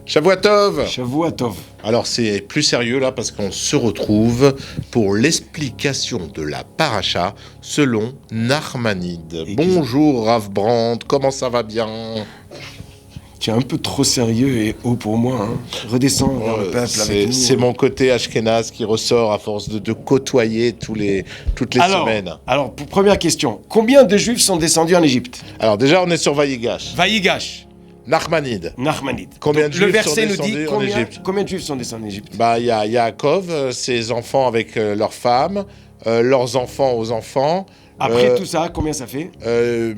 Shavuatov. Shavuatov. Alors c'est plus sérieux là parce qu'on se retrouve pour l'explication de la paracha selon Narmanide. Bonjour Rav Brandt, comment ça va bien? Tu es un peu trop sérieux et haut pour moi. Hein. Redescends vers le peuple avec nous. C'est mon côté ashkénaze qui ressort à force de côtoyer toutes les semaines. Alors, pour première question, combien de Juifs sont descendus en Égypte? Alors déjà, on est sur Vayigash. Vayigash. Narmanide. Combien de Juifs le verset sont nous dit descendus en Égypte? Combien de Juifs sont descendus en Égypte? Il y a Yaakov, ses enfants avec leurs femmes, leurs enfants aux enfants. Après tout ça, combien ça fait?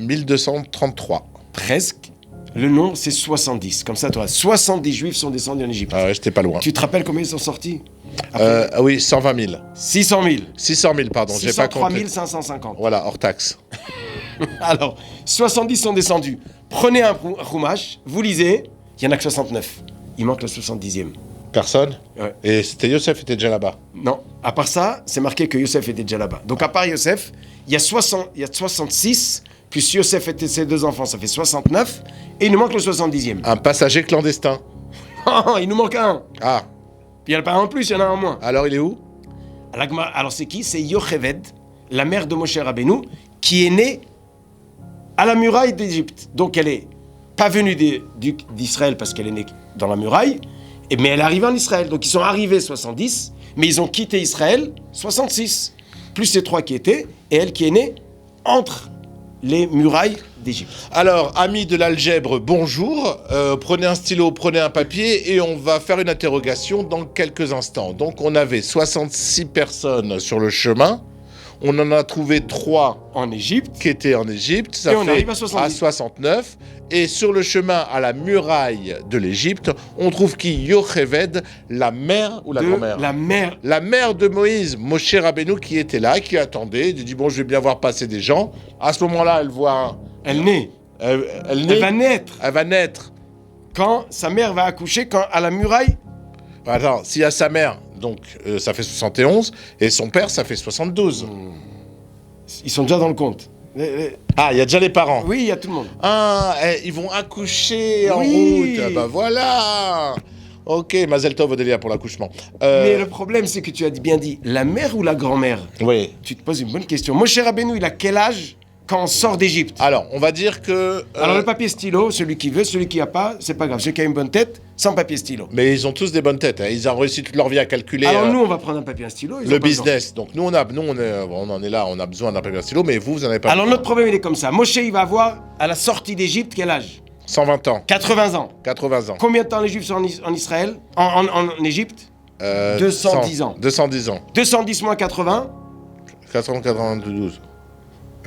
1233. Presque. Le nombre, c'est 70. Comme ça, toi, 70 Juifs sont descendus en Égypte. Ah ouais, j'étais pas loin. Tu te rappelles combien ils sont sortis? Oui, 120 000. 600 000. 600 000, pardon, j'ai pas compté. 3 550. Voilà, hors taxe. Alors, 70 sont descendus. Prenez un Chumash, vous lisez, il y en a que 69. Il manque le 70e. Personne? Ouais. Et c'était Yosef était déjà là-bas? Non. À part ça, c'est marqué que Yosef était déjà là-bas. Donc, à part Yosef, il y a 66, plus Yosef et ses deux enfants, ça fait 69, et il nous manque le 70e. Un passager clandestin. Il nous manque un. Ah. Puis il n'y en a pas un en plus, il y en a un en moins. Alors, il est où? Alors, c'est qui? C'est Yocheved, la mère de Moshe Rabbeinu, qui est née à la muraille d'Égypte. Donc, elle n'est pas venue d'Israël parce qu'elle est née dans la muraille, mais elle est arrivée en Israël. Donc, ils sont arrivés 70, mais ils ont quitté Israël 66. Plus ces trois qui étaient, et elle qui est née entre les murailles d'Égypte. Alors, amis de l'algèbre, bonjour. Prenez un stylo, prenez un papier et on va faire une interrogation dans quelques instants. Donc, on avait 66 personnes sur le chemin. On en a trouvé 3 en Égypte, qui étaient en Égypte. Ça et fait on arrive à 69. Et sur le chemin à la muraille de l'Égypte, on trouve qui? Yocheved, la mère ou la grand-mère? La mère de Moïse, Moshe Rabbeinu, qui était là, qui attendait. Elle dit bon, je vais bien voir passer des gens. À ce moment-là, elle voit. Elle naît. Elle va naître. Elle va naître. Quand sa mère va accoucher, à la muraille. Attends, s'il y a sa mère, donc ça fait 71, et son père, ça fait 72. Ils sont déjà dans le compte. Ah, il y a déjà les parents. Oui, il y a tout le monde. Ah, ils vont accoucher en route. Ah, bah voilà. Ok, Mazel Tov Odélia pour l'accouchement. Mais le problème, c'est que tu as bien dit, la mère ou la grand-mère? Oui. Tu te poses une bonne question. Moshe Rabbeinu, il a quel âge quand on sort d'Égypte? Alors, on va dire que... Alors, le papier stylo, celui qui veut, celui qui n'a pas, c'est pas grave. Celui qui a une bonne tête, sans papier stylo. Mais ils ont tous des bonnes têtes. Hein. Ils ont réussi toute leur vie à calculer... Alors, nous, on va prendre un papier et un stylo. Le business. Donc, nous, on en est là, on a besoin d'un papier et un stylo, mais vous en avez pas. Alors, notre problème, il est comme ça. Moshe, il va avoir, à la sortie d'Égypte, quel âge? 120 ans. 80 ans. 80 ans. Combien de temps les Juifs sont en Israël? En Égypte? 210 ans. 210 ans. 210 moins 80? 492.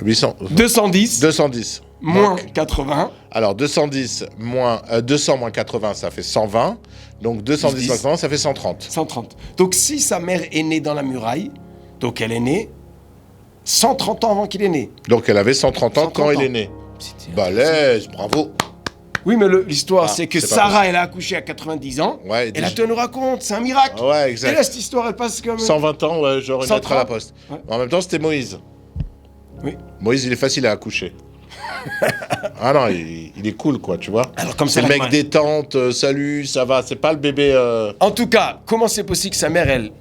800. 210 moins 80. Alors 210 moins 200 moins 80, ça fait 120. Donc 210 moins 80, ça fait 130. 130. Donc si sa mère est née dans la muraille, donc elle est née 130 ans avant qu'il est né. Donc elle avait 130 ans quand il est né. Balèze, bravo. Oui, mais l'histoire, c'est que Sarah, elle a accouché à 90 ans. Ouais, et là, tu nous racontes, c'est un miracle. Ouais, exact. Et là, cette histoire, elle passe comme... 120 ans, ouais, j'aurais une lettre à la poste. Ouais. En même temps, c'était Moïse. Oui. Moïse, il est facile à accoucher. Ah non, il est cool, quoi, tu vois. Alors, comme c'est le mec détente, salut, ça va, c'est pas le bébé... En tout cas, comment c'est possible que sa mère, elle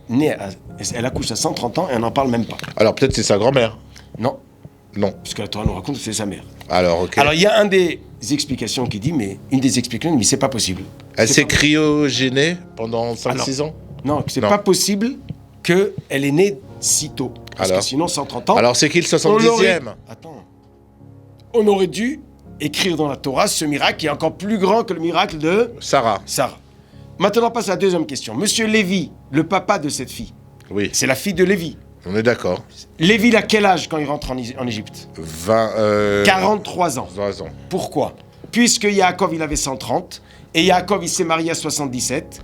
accouche à 130 ans et on n'en parle même pas? Alors, peut-être c'est sa grand-mère. Non. Non. Parce que la Torah nous raconte que c'est sa mère. Alors, ok. Alors, il y a une des explications qui dit, mais c'est pas possible. Elle s'est cryogénée pendant 5-6 ans? Non, c'est pas possible qu'elle est née si tôt. Parce que sinon, 130 ans... Alors, c'est qui le 70e? Attends. On aurait dû écrire dans la Torah ce miracle qui est encore plus grand que le miracle de... Sarah. Maintenant, on passe à la deuxième question. Monsieur Lévi, le papa de cette fille. Oui. C'est la fille de Lévi. On est d'accord. Lévi, il a quel âge quand il rentre en Égypte? 43 ans. 20 ans. Pourquoi? Puisque Yaakov, il avait 130, et Yaakov, il s'est marié à 77,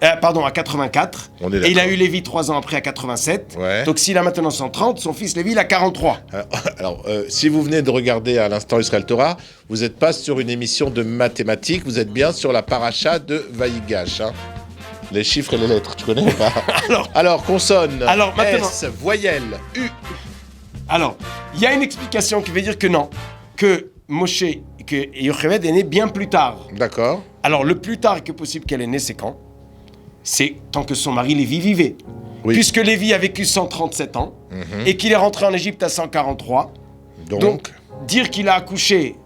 à 84, et il a eu Lévi 3 ans après à 87. Ouais. Donc s'il a maintenant 130, son fils Lévi, il a 43. Alors, si vous venez de regarder à l'instant Israël Torah, vous n'êtes pas sur une émission de mathématiques, vous êtes bien sur la paracha de Vayigash. Hein. Les chiffres et les lettres, tu connais ou pas? Alors, consonne, alors, maintenant, S, voyelle, U. Alors, il y a une explication qui veut dire que non, que que Yocheved est née bien plus tard. D'accord. Alors, le plus tard que possible qu'elle est née, c'est quand? C'est tant que son mari Lévi vivait. Oui. Puisque Lévi a vécu 137 ans et qu'il est rentré en Égypte à 143. Donc dire qu'il a accouché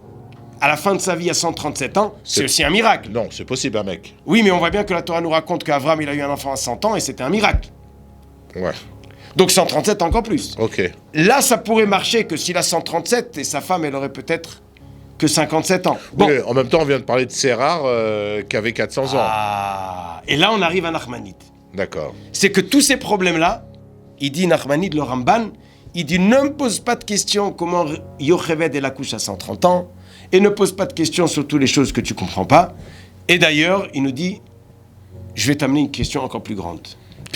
à la fin de sa vie à 137 ans, c'est aussi un miracle. Non, c'est possible, un mec. Oui, mais on voit bien que la Torah nous raconte qu'Avram, il a eu un enfant à 100 ans et c'était un miracle. Ouais. Donc 137 encore plus. Ok. Là, ça pourrait marcher que s'il a 137 et sa femme, elle aurait peut-être que 57 ans. Bon. Oui, en même temps, on vient de parler de Sérar qui avait 400 ans. Ah. Et là, on arrive à Nachmanide. D'accord. C'est que tous ces problèmes-là, il dit Nachmanide, le Ramban, il dit ne me pose pas de questions comment Yocheved elle accouche à 130 ans et ne pose pas de questions sur toutes les choses que tu comprends pas. Et d'ailleurs, il nous dit je vais t'amener une question encore plus grande.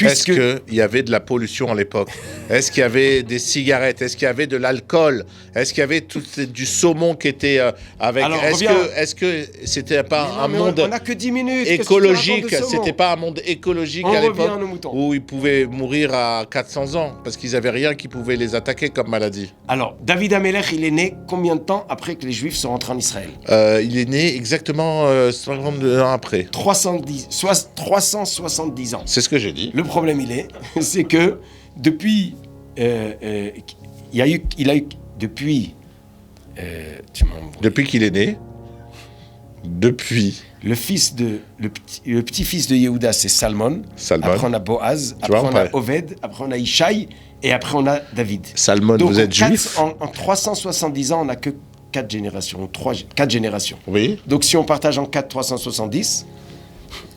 Est-ce qu'il y avait de la pollution à l'époque? Est-ce qu'il y avait des cigarettes? Est-ce qu'il y avait de l'alcool? Est-ce qu'il y avait du saumon qui était avec... Alors, est-ce que c'était pas un monde on a que 10 minutes. écologique? C'était pas un monde écologique à l'époque où ils pouvaient mourir à 400 ans parce qu'ils n'avaient rien qui pouvait les attaquer comme maladie? Alors, David Amelech, il est né combien de temps après que les Juifs sont rentrés en Israël? Il est né exactement 52 ans après. 370 ans. C'est ce que j'ai dit. Le problème, c'est que depuis, depuis qu'il est né, le petit-fils de Yehuda, c'est Salmon. Après, on a Boaz. Après, on a Oved. Après, on a Ishaï. Et après, on a David. Salmon, donc, vous êtes juif? En 370 ans, on n'a que 4 générations. 4 générations. Oui. Donc, si on partage en 4, 370...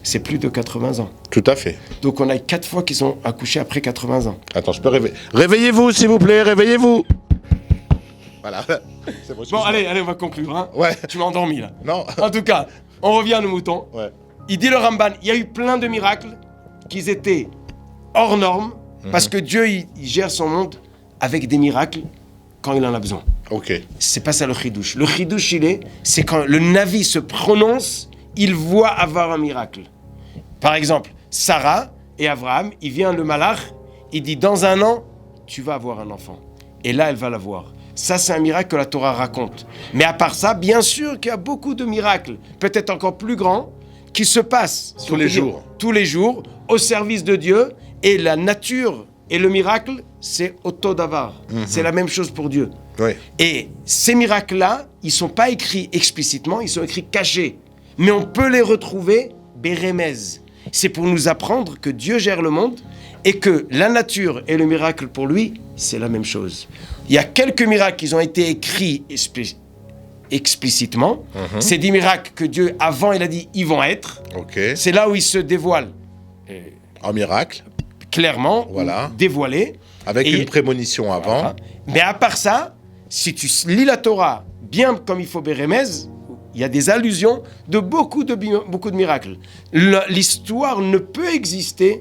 c'est plus de 80 ans. Tout à fait. Donc on a 4 fois qu'ils ont accouché après 80 ans. Attends, je peux rêver. Réveillez-vous, s'il vous plaît, réveillez-vous. Voilà. Bon, allez, on va conclure. Hein. Ouais. Tu m'as endormi, là. Non. En tout cas, on revient à nos moutons. Ouais. Il dit le Ramban, il y a eu plein de miracles qui étaient hors normes, parce que Dieu, il gère son monde avec des miracles quand il en a besoin. Ok. C'est pas ça le chidouche. Le chidouche, c'est quand le Navi se prononce, il voit avoir un miracle. Par exemple, Sarah et Abraham, il vient le malach, il dit dans 1 an, tu vas avoir un enfant. Et là, elle va l'avoir. Ça, c'est un miracle que la Torah raconte. Mais à part ça, bien sûr qu'il y a beaucoup de miracles, peut-être encore plus grands, qui se passent tous les jours, au service de Dieu. Et la nature et le miracle, c'est Otodavar. C'est la même chose pour Dieu. Oui. Et ces miracles-là, ils ne sont pas écrits explicitement, ils sont écrits cachés. Mais on peut les retrouver Bérémez. C'est pour nous apprendre que Dieu gère le monde et que la nature et le miracle pour lui, c'est la même chose. Il y a quelques miracles qui ont été écrits explicitement. C'est des miracles que Dieu, avant, il a dit, ils vont être. Okay. C'est là où il se dévoile. En miracle. Clairement, voilà. Dévoilé. Avec une prémonition avant. Voilà. Mais à part ça, si tu lis la Torah bien comme il faut Bérémez, il y a des allusions de beaucoup de miracles. L'histoire ne peut exister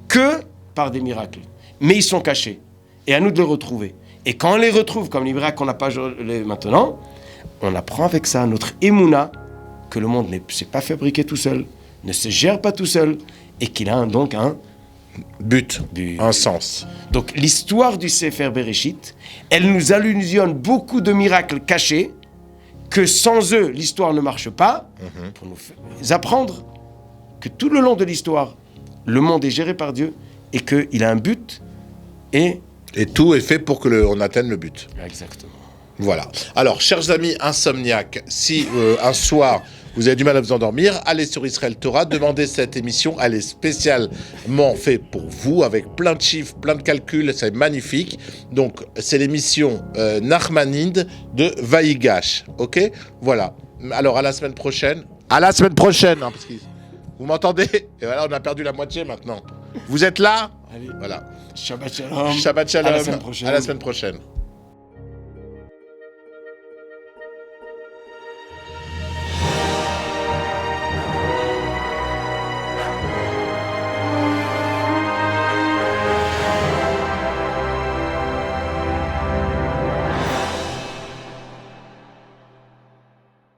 que par des miracles. Mais ils sont cachés. Et à nous de les retrouver. Et quand on les retrouve, comme les miracles qu'on n'a pas maintenant, on apprend avec ça notre émouna que le monde ne s'est pas fabriqué tout seul, ne se gère pas tout seul, et qu'il a donc un but, un sens. Donc l'histoire du Sefer Bereshit, elle nous allusionne beaucoup de miracles cachés, que sans eux, l'histoire ne marche pas, pour nous apprendre que tout le long de l'histoire, le monde est géré par Dieu et qu'il a un but et tout est fait pour que on atteigne le but. Exactement. Voilà. Alors, chers amis insomniaques, si un soir vous avez du mal à vous endormir, allez sur Israël Torah, demandez cette émission, elle est spécialement faite pour vous, avec plein de chiffres, plein de calculs, c'est magnifique. Donc, c'est l'émission Nachmanide de Vaïgash, ok? Voilà. Alors, à la semaine prochaine. À la semaine prochaine, hein, parce que vous m'entendez? Et voilà, on a perdu la moitié maintenant. Vous êtes là? Allez. Voilà. Shabbat shalom. Shabbat shalom. À la semaine prochaine. À la semaine prochaine.